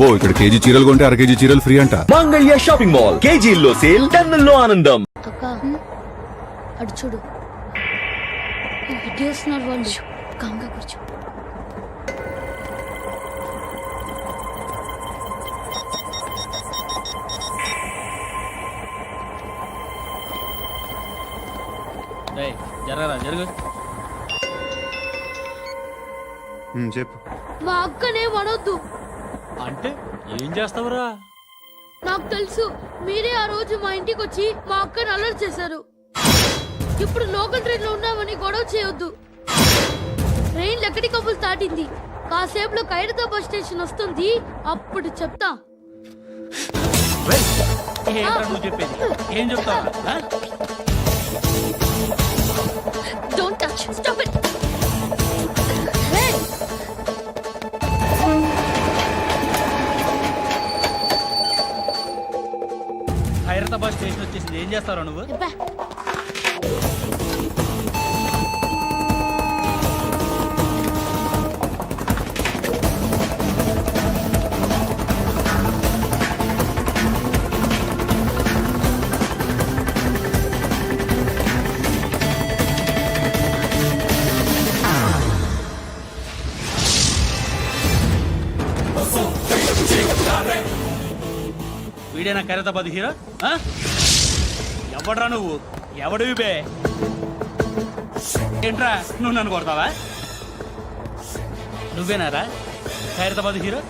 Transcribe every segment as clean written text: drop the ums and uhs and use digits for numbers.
అబ్బో ఇక్కడ కేజీ చీరలు కొంటే అర కేజీ చీరలు ఫ్రీ అంట. మంగళ్య షాపింగ్ మాల్, కేజీల్లో సేల్, టన్నుల్లో ఆనందం. అక్క అటు చూడు, ఇటు వస్తున్నారు వాళ్ళు. కాంగా కూర్చో. జరగరా జరుగు. చెప్పు. మా అక్కనే వడొద్దు అంటే ఏం చేస్తావురా? నాకు తెలుసు, మీరే ఆ రోజు మా ఇంటికి వచ్చి మా అక్కని అల్లరి చేశారు. ఇప్పుడు లోకల్ ట్రైన్ లో ఉన్నామని గొడవ చేయొద్దు. ట్రైన్ లక్కడి కబుల్ దాటింది, కాసేపులో ఖైరతాబాద్ బస్ స్టేషన్ వస్తుంది, అప్పుడు చెప్తా. నువ్వు చెప్పేది ఏం చెప్తావా? Don't touch. Stop it. Khairatabad station వచ్చేసింది, ఏం చేస్తారా నువ్వు? వీడేనా ఖైరతాబాద్ హీరో? ఎవడ్రా నువ్వు? ఎవడివి బే? ఏంట్రా నువ్వు నన్ను కొడతావా? నువ్వేనారా ఖైరతాబాద్ హీరో?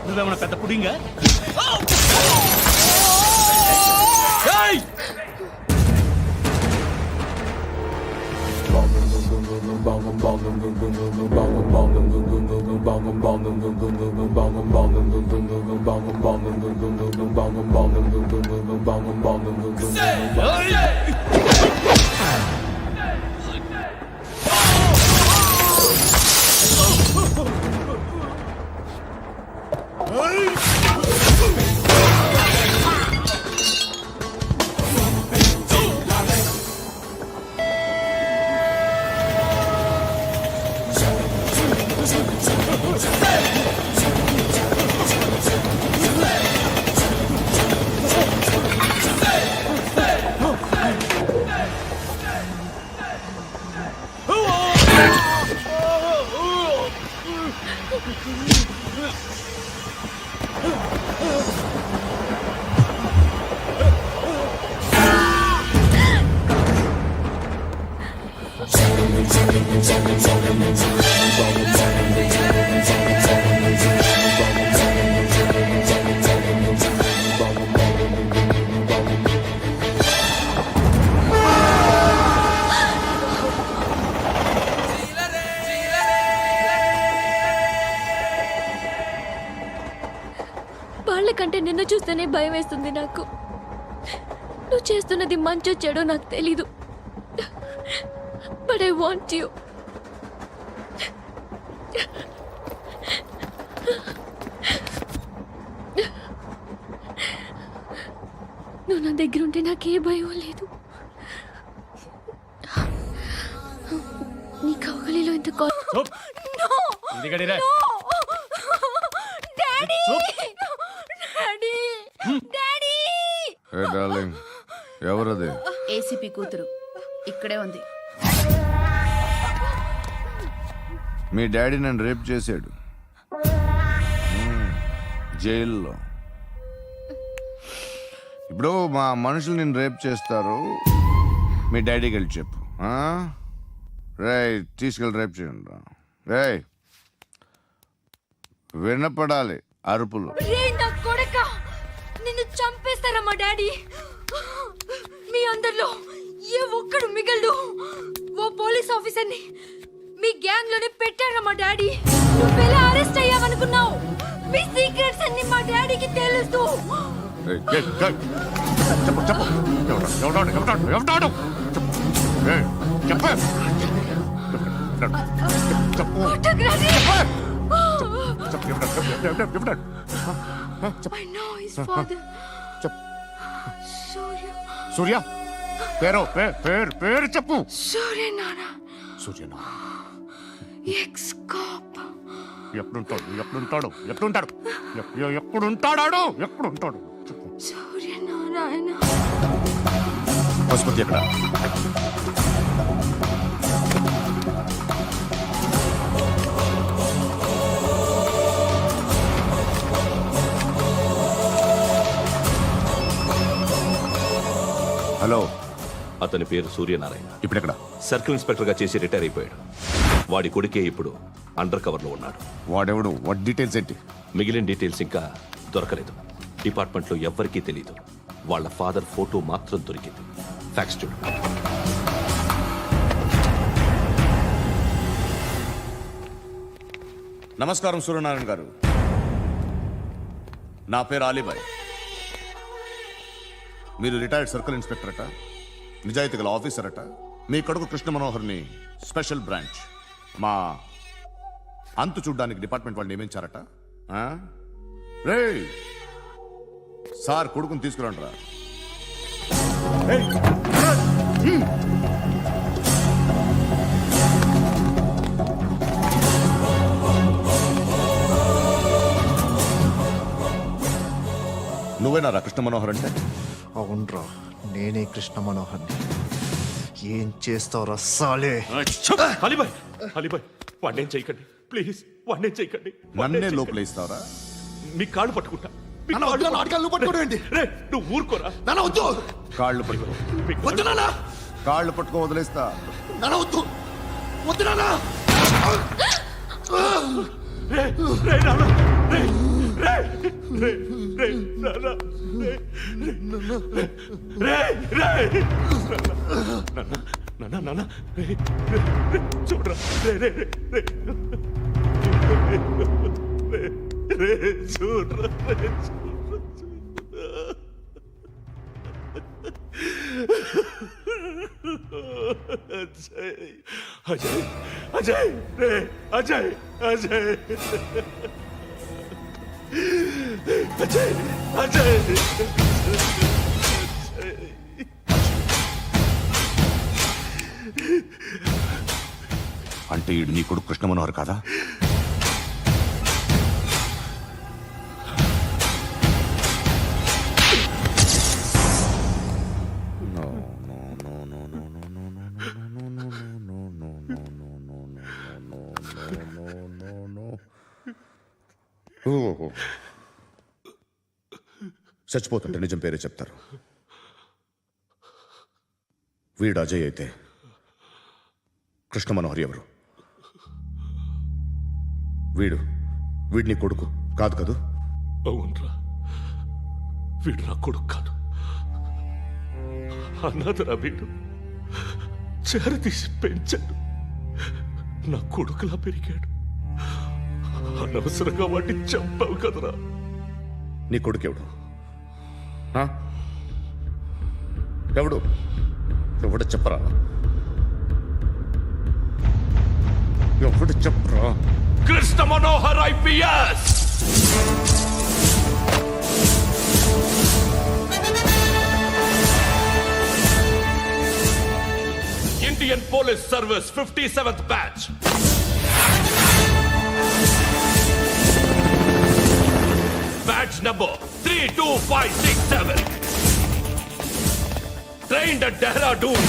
నువ్వేమన్నా పెద్ద పుడింగా? వాళ్ళకంటే నిన్ను చూస్తేనే భయం వేస్తుంది నాకు. నువ్వు చేస్తున్నది మంచో చెడో నాకు తెలీదు, బట్ ఐ వాంట్ యూ. నువ్వు నా దగ్గర ఉంటే నాకే భయం లేదు. నీ కౌగలిలో ఇంత ఎవరది? ఏసీపీ కూతురు ఇక్కడే ఉంది. మీ డాడీ నన్ను రేప్ చేశాడు జైల్లో. ఇప్పుడు మా మనుషులు నిన్ను రేప్ చేస్తారు, మీ డాడీకి వెళ్ళి చెప్పు. రేయ్ తీసుకెళ్ళి రేప్ చేయండి. రేయ్ వినపడాలి అరుపులు. నిన్ను చంపేస్తారా మా డాడీ? మీ అందరిలో ఏ ఒక్కడు మిగలడు. ఓ పోలీస్ ఆఫీసర్ని మీ గ్యాంగ్ లోనే పెట్టారా మా డాడీ? నువ్వెలా అరెస్ట్ అయ్యావనుకున్నావు? మీ సీక్రెట్స్ అన్ని మా డాడీకి తెలుసు. I know his father. సూర్య పేరు చెప్పు. సూర్య నాన్న. సూర్య నాన్న ఎక్స్ కాప్. ఎక్కడుంటాడు సూర్యనారాయణ పశుపతి ఎక్కడ? హలో, అతని పేరు సూర్యనారాయణ. ఇప్పుడెక్కడ? సర్కిల్ ఇన్స్పెక్టర్ గా చేసి రిటైర్ అయిపోయాడు. వాడి కొడుకే ఇప్పుడు అండర్ కవర్ లో ఉన్నాడు. వాడెవడు? వాట్ డీటెయిల్స్ ఏంటి? మిగిలిన డీటెయిల్స్ ఇంకా దొరకలేదు. డిపార్ట్మెంట్ లో ఎవ్వరికీ తెలియదు. వాళ్ళ ఫాదర్ ఫోటో మాత్రం దొరికింది. ఫ్యాక్స్ చూడు. నమస్కారం సూర్యనారాయణ గారు. నా పేరు అలీబాయ్. మీరు రిటైర్డ్ సర్కిల్ ఇన్స్పెక్టర్ అట, నిజాయితీ గల ఆఫీసర్ అట. మీ కొడుకు కృష్ణ మనోహర్ని స్పెషల్ బ్రాంచ్ మా అంతు చూడ్డానికి డిపార్ట్మెంట్ వాళ్ళు నియమించారట. ఆ? రేయ్ సార్, కొడుకుని తీసుకురండి రా. నువ్వేనా రా కృష్ణ మనోహర్ అంటే? అవునరా, నేనే కృష్ణ మనోహర్ని. ఏం చేస్తావురా సాలే? అలీబాయ్, అలీబాయ్, వాడినేం చేయకండి ప్లీజ్, వాడినేం చేయకండి. నన్నే లోపలేస్తావరా? మీ కాళ్ళు పట్టుకుంటా. మీ నాన్న వద్దు, నాన్న అడగాలి, నువ్వు పట్టుకోవడం ఏంటి? రే, నువ్వు ఊరుకోరా. నాన్న వద్దు, కాళ్ళు పట్టుకో. వద్దు నాన్న, కాళ్ళు పట్టుకో, వదిలేస్తా. నాన్న వద్దు, వద్దు నాన్న. రే, రే, నాన్న, రే, రే, రే, రే, నాన్న, రే, రే, రే, నాన్న, నాన్న, రే, రే, రే, చూడరా, రే, రే, రే, రే, రే, చూడరా, రే, అజయ్, అజయ్, అజయ్, రే, అజయ్, అజయ్, అజయ్, అజయ్, అంటే ఈడు నీ కొడుకు కృష్ణ మనోహర్ కాదా? చచ్చిపోతుంటే నిజం పేరే చెప్తారు. వీడు అజయ్ అయితే కృష్ణ మనోహర్ ఎవరు? వీడిని కొడుకు కాదు కదూ? అవునరా, వీడు నా కొడుకు కాదు, అన్నదరా. వీడు చేరతీసి పెంచాడు, నా కొడుకులా పెరిగాడు. అనవసరంగా వాడిని చంపావు కదరా. నీ కొడుకెవడు? ఎవడు? ఎవడు చెప్పరా? ఎవడు చెప్పరా? Krishna Manohar IPS. Indian police service 57th batch. Badge number 32567. Trained at Dehradun.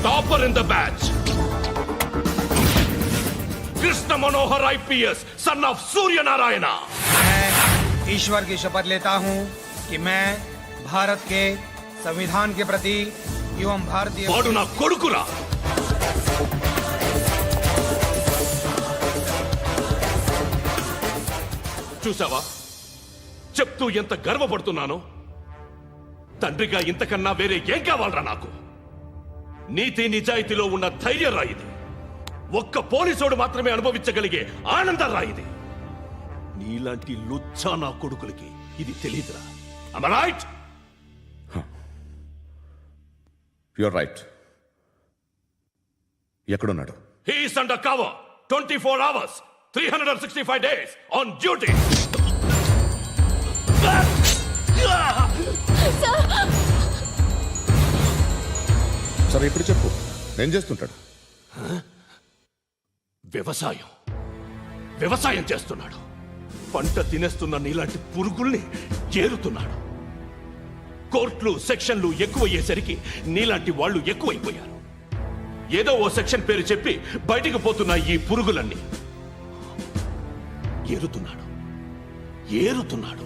Topper in the batch. Krishna Manohar IPS, son of Surya Narayana. मैं ईश्वर की शपथ लेता हूँ कि मैं भारत के संविधान के प्रति एवं भारतीय వాడు నా కొడుకురా. చూసావా, చెప్తూ ఎంత గర్వపడుతున్నానో. తండ్రిగా ఇంతకన్నా వేరే ఏం కావాలరా నాకు? నీతి నిజాయితీలో ఉన్న ధైర్యం రా ఇది. ఒక్క పోలీసోడు మాత్రమే అనుభవించగలిగే ఆనందం రా ఇది. నీలాంటి లుచ్చా నా కొడుకులకి ఇది తెలియదురా. Am I right? You're right. ఎక్కడున్నాడు? He is under cover 24 hours 365 days on duty. సరే ఇప్పుడు చెప్పు, ఏం చేస్తుంటాడు? వ్యవసాయం వ్యవసాయం చేస్తున్నాడు. పంట తినేస్తున్న నీలాంటి పురుగుల్ని ఏరుతున్నాడు. కోర్టులు సెక్షన్లు ఎక్కువయ్యేసరికి నీలాంటి వాళ్ళు ఎక్కువైపోయారు. ఏదో ఓ సెక్షన్ పేరు చెప్పి బయటికి పోతున్న ఈ పురుగులన్నీ ఏరుతున్నాడు ఏరుతున్నాడు.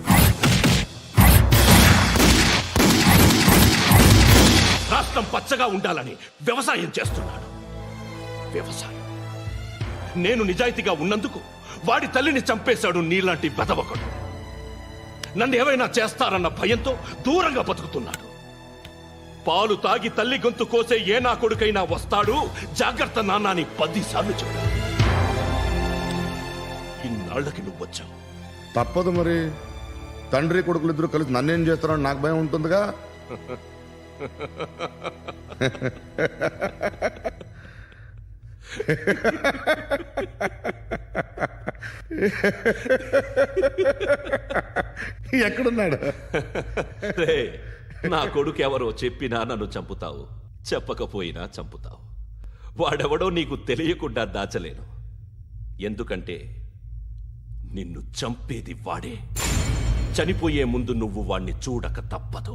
రాష్ట్రం పచ్చగా ఉండాలని వ్యవసాయం చేస్తున్నాడు. వ్యవసాయం. నేను నిజాయితీగా ఉన్నందుకు వాడి తల్లిని చంపేశాడు నీలాంటి బెదవకుడు. నన్ను ఏమైనా చేస్తారన్న భయంతో దూరంగా బతుకుతున్నాడు. పాలు తాగి తల్లి గొంతు కోసే ఏ నా కొడుకైనా వస్తాడు, జాగ్రత్త నాన్న అని 10 సార్లు చెప్పాడు. ఇన్నాళ్ళకి నువ్వు వచ్చావు. తప్పదు మరి. తండ్రి కొడుకులు ఇద్దరు కలిసి నన్నేం చేస్తారని నాకు భయం ఉంటుందిగా. ఎక్కడున్నాడు? రే, నా కొడుకు ఎవరో చెప్పినా నన్ను చంపుతావు, చెప్పకపోయినా చంపుతావు. వాడెవడో నీకు తెలియకుండా దాచలేను. ఎందుకంటే నిన్ను చంపేది వాడే. చనిపోయే ముందు నువ్వు వాణ్ణి చూడక తప్పదు.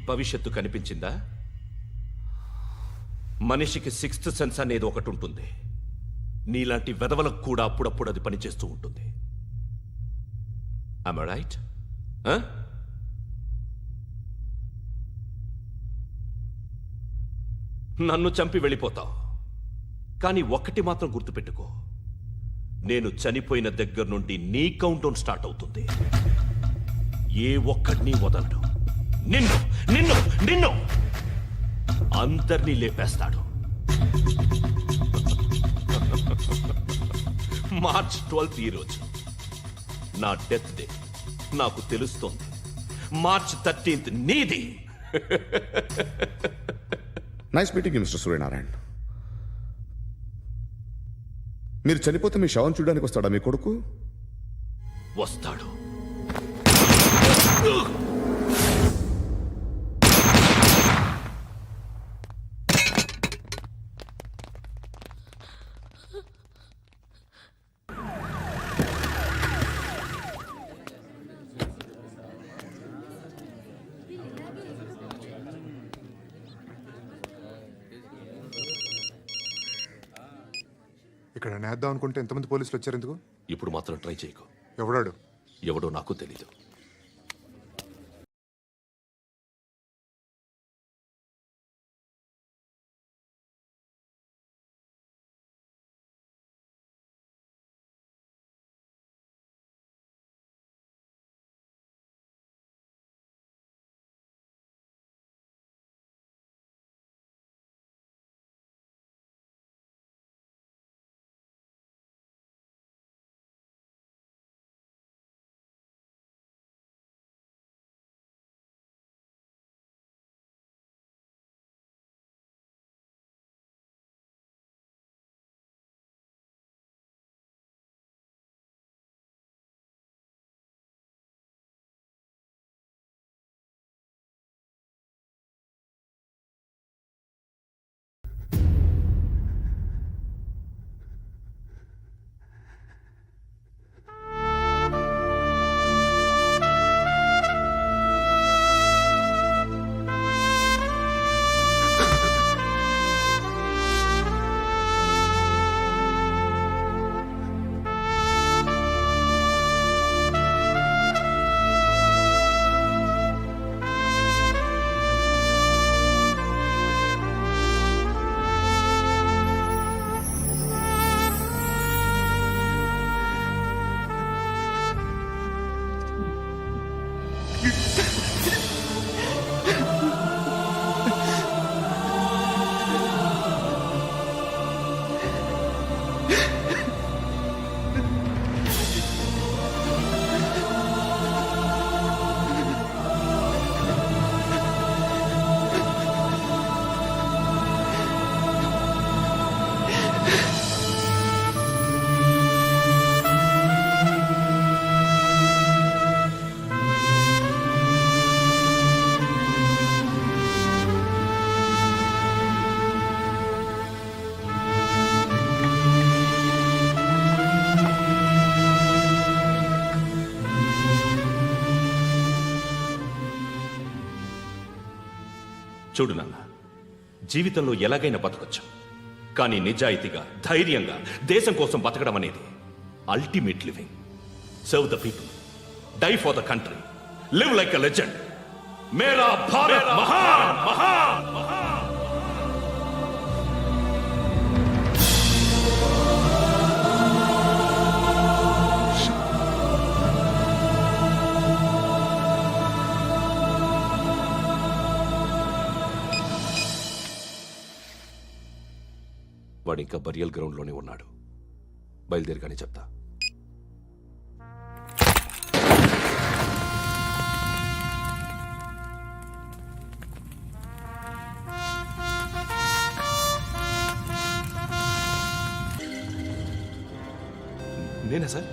భవిష్యత్తు కనిపించిందా? మనిషికి 6th సెన్స్ అనేది ఒకటి ఉంటుంది. నీలాంటి వెధవలకు కూడా అప్పుడప్పుడు అది పనిచేస్తూ ఉంటుంది. Am I right? నన్ను చంపి వెళ్ళిపోతావు. కానీ ఒక్కటి మాత్రం గుర్తుపెట్టుకో, నేను చనిపోయిన దగ్గర నుండి నీ కౌంటౌన్ స్టార్ట్ అవుతుంది. ఏ ఒక్కడిని వదలడు. నిన్ను నిన్ను నిన్ను అందరినీ లేపేస్తాడు. మార్చ్ 12th ఈ రోజు నా డెత్ డే. నాకు తెలుస్తోంది. మార్చ్ 13th నీది. Nice meeting mister Suryanarayana. మీరు చనిపోతే మీ శవం చూడడానికి వస్తాడా మీ కొడుకు? వస్తాడు. ఇక్కడ నేద్దాం అనుకుంటే ఎంతమంది పోలీసులు వచ్చారు ఎందుకు? ఇప్పుడు మాత్రం ట్రై చేయకు. ఎవడాడు? ఎవడో నాకు తెలీదు. చూడు నాన్న, జీవితంలో ఎలాగైనా బతకొచ్చు, కానీ నిజాయితీగా ధైర్యంగా దేశం కోసం బతకడం అనేది ultimate living. Serve the people, die for the country, live like a legend. మేరా భారత్ మహాన్ మహాన్ మహాన్. వాడు ఇంకా బరియల్ గ్రౌండ్లోనే ఉన్నాడు. బయలుదేరగానే చెప్తా. నేనా సార్?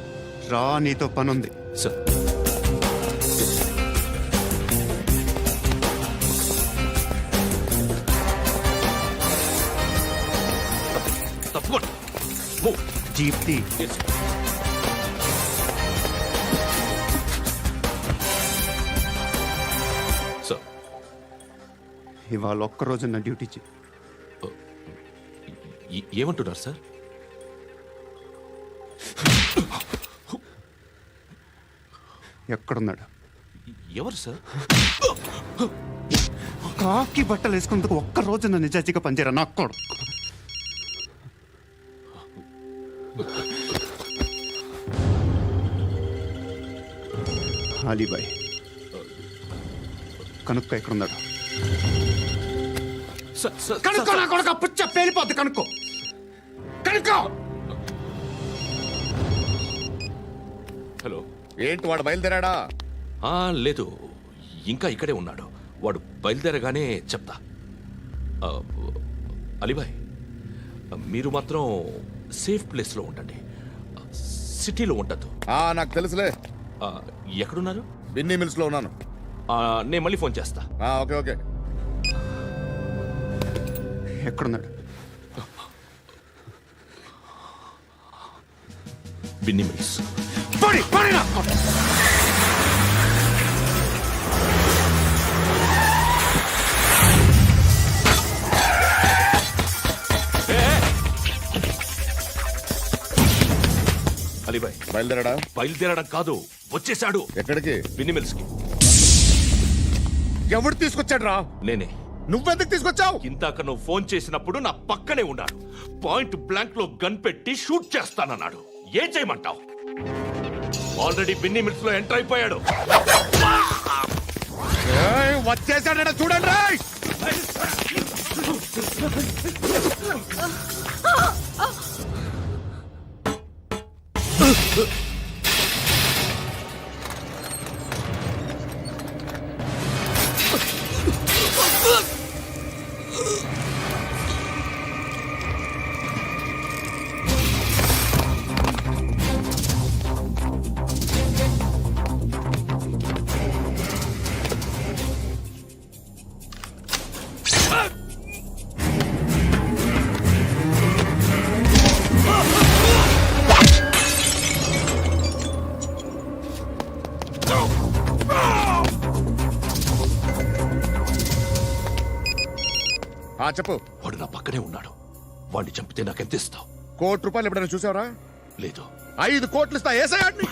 రా, నీతో పనుంది. సార్, తప్పకుండా. Move. జీప్తి Yes. సార్, ఇవాళ ఒక్కరోజు నా డ్యూటీ చేయి. ఏమంటున్నారు సార్? ఎక్కడున్నాడు? ఎవరు సార్? కాకి బట్టలు వేసుకున్నందుకు ఒక్కరోజు నా నిజాయితీగా పనిచేయరా నా కొడుకు. అలీబాయ్, కనుక్కో ఎక్కడున్నాడు. కనుక్కో నా కొడుకు, పుచ్చ పేలిపోద్ది. కనుక్కో కనుక్కో. హలో. ఏంటి వాడు బయలుదేరాడా? లేదు, ఇంకా ఇక్కడే ఉన్నాడు. వాడు బయలుదేరగానే చెప్తా. ఆ, అలీబాయ్, మీరు మాత్రం సేఫ్ ప్లేస్లో ఉండండి, సిటీలో ఉండద్దు. నాకు తెలుసులే. ఎక్కడున్నారు? బిన్నీ మిల్స్ లో ఉన్నాను. నేను మళ్ళీ ఫోన్ చేస్తా. Okay okay. ఎక్కడున్నాడు? బిన్నీ మిల్స్. అలీబాయ్, బయలుదేరాడా? బయలుదేరడం కాదు, వచ్చేశాడు. ఎక్కడికి? బిన్నీ మిల్స్ కి. ఎవడు తీసుకొచ్చాడు రా? నేనే. నువ్వెందుకు తీసుకొచ్చావు? ఇందాక నువ్వు ఫోన్ చేసినప్పుడు నా పక్కనే ఉన్నాడు. పాయింట్ బ్లాంక్ లో గన్ పెట్టి షూట్ చేస్తానన్నాడు. ఏం చేయమంటావు? ఆల్రెడీ బిన్నీ మిల్స్ లో ఎంటర్ అయిపోయాడు. వచ్చేసాడ చూడండి రా. చెప్పు. వాడు నా పక్కనే ఉన్నాడు. వాడిని చంపితే నాకెంత ఇస్తావు? ₹1,00,00,000 ఎప్పుడైనా చూసావరా? లేదు. 5 కోట్లు ఇస్తా. ఏసయాడిని.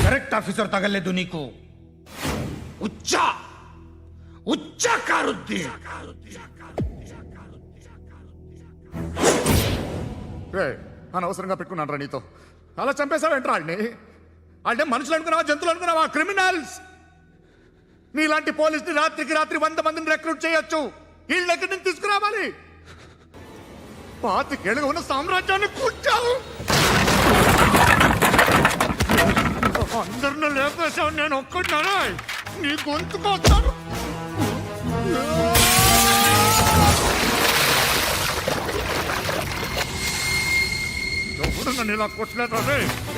కరెక్ట్ ఆఫీసర్ తగలేదు నీకు. ఉచ్చ కారుద్దీన్. అనవసరంగా పెట్టుకున్నాను రా నీతో. అలా చంపేశావేంట్రా వాళ్ళని? వాళ్ళే మనుషులు అనుకున్నావా, జంతువులు అనుకున్నావా? క్రిమినల్స్. నీలాంటి పోలీసుని రాత్రికి రాత్రి 100 మందిని రిక్రూట్ చేయొచ్చు. వీళ్ళు ఎక్కడి నుంచి తీసుకురావాలి? 25 ఏళ్ళుగా ఉన్న సామ్రాజ్యాన్ని కూర్చావు. అందరిని లేపేశావు, నేను ఒక్కడినారా? నీ గొంతుకొస్తాను. ఎవడు నన్ను ఇలా కొట్టలేదా?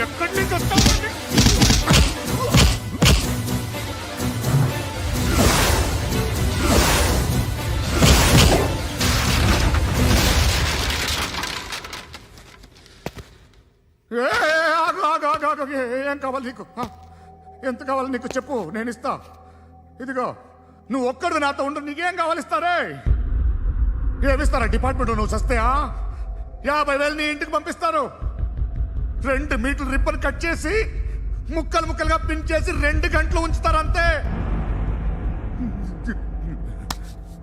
ఎక్కడి నుంచి వస్తావు? ఏం కావాలి నీకు? ఎంత కావాలి నీకు చెప్పు, నేను ఇస్తా. ఇదిగో నువ్వు ఒక్కడు నాతో ఉండు. నీకేం కావాలి ఇస్తారే? ఏమిస్తారా డిపార్ట్మెంట్? నువ్వు చస్తేయా 50,000 నీ ఇంటికి పంపిస్తారు. 2 మీటర్ల రిబ్బన్ కట్ చేసి ముక్కలుగా పిన్ చేసి 2 గంటలు ఉంచుతారు అంతే.